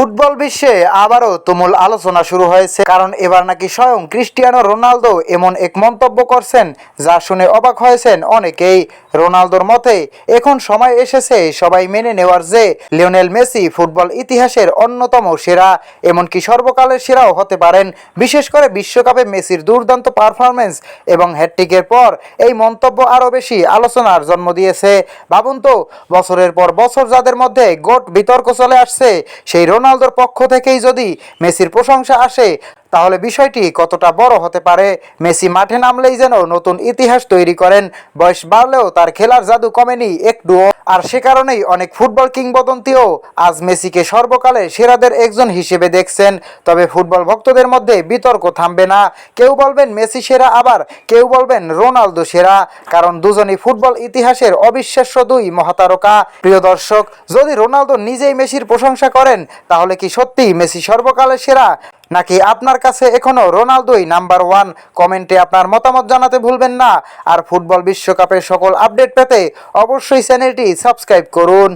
Football বিশ্বে আবারও তুমুল আলোচনা শুরু হয়েছে, কারণ এবার নাকি স্বয়ং ক্রিস্টিয়ানো রোনালদো এমন এক মন্তব্য করছেন যা শুনে অবাক হয়েছেন অনেকেই। রোনালদোর মতে এখন সময় এসেছে সবাই মেনে নেওয়ার যে লিওনেল মেসি ফুটবল ইতিহাসের অন্যতম সেরা, এমনকি সর্বকালের সেরাও হতে পারেন। বিশেষ করে বিশ্বকাপে মেসির দুর্দান্ত পারফরমেন্স এবং হ্যাটট্রিকের পর এই মন্তব্য আরও বেশি আলোচনার জন্ম দিয়েছে। ভাবুন তো, বছরের পর বছর যাদের মধ্যে গোট বিতর্ক চলে আসছে, সেই রোনালদোর পক্ষ থেকেই যদি মেসির প্রশংসা আসে, তাহলে বিষয়টি কতটা বড় হতে পারে। মেসি মাঠে নামলেই যেন নতুন ইতিহাস তৈরি করেন। বয়স বাড়লেও তার খেলার জাদু কমেনি একটুও, আর সে কারণেই অনেক ফুটবল কিংবদন্তিও আজ মেসিকে সর্বকালের সেরাদের একজন হিসেবে দেখছেন। তবে ফুটবল ভক্তদের মধ্যে বিতর্ক থামবে না। কেউ বলবেন মেসি সেরা, আবার কেউ বলবেন রোনালদো সেরা, কারণ দুজনই ফুটবল ইতিহাসের অবিশ্বাস্য দুই মহাতারকা। প্রিয় দর্শক, যদি রোনালদো নিজেই মেসির প্রশংসা করেন, তাহলে কি সত্যিই মেসি সর্বকালের সেরা, নাকি আপনার কাছে এখনও রোনালদোই নাম্বার ওয়ান? কমেন্টে আপনার মতামত জানাতে ভুলবেন না। আর ফুটবল বিশ্বকাপের সকল আপডেট পেতে অবশ্যই চ্যানেলটি সাবস্ক্রাইব করুন।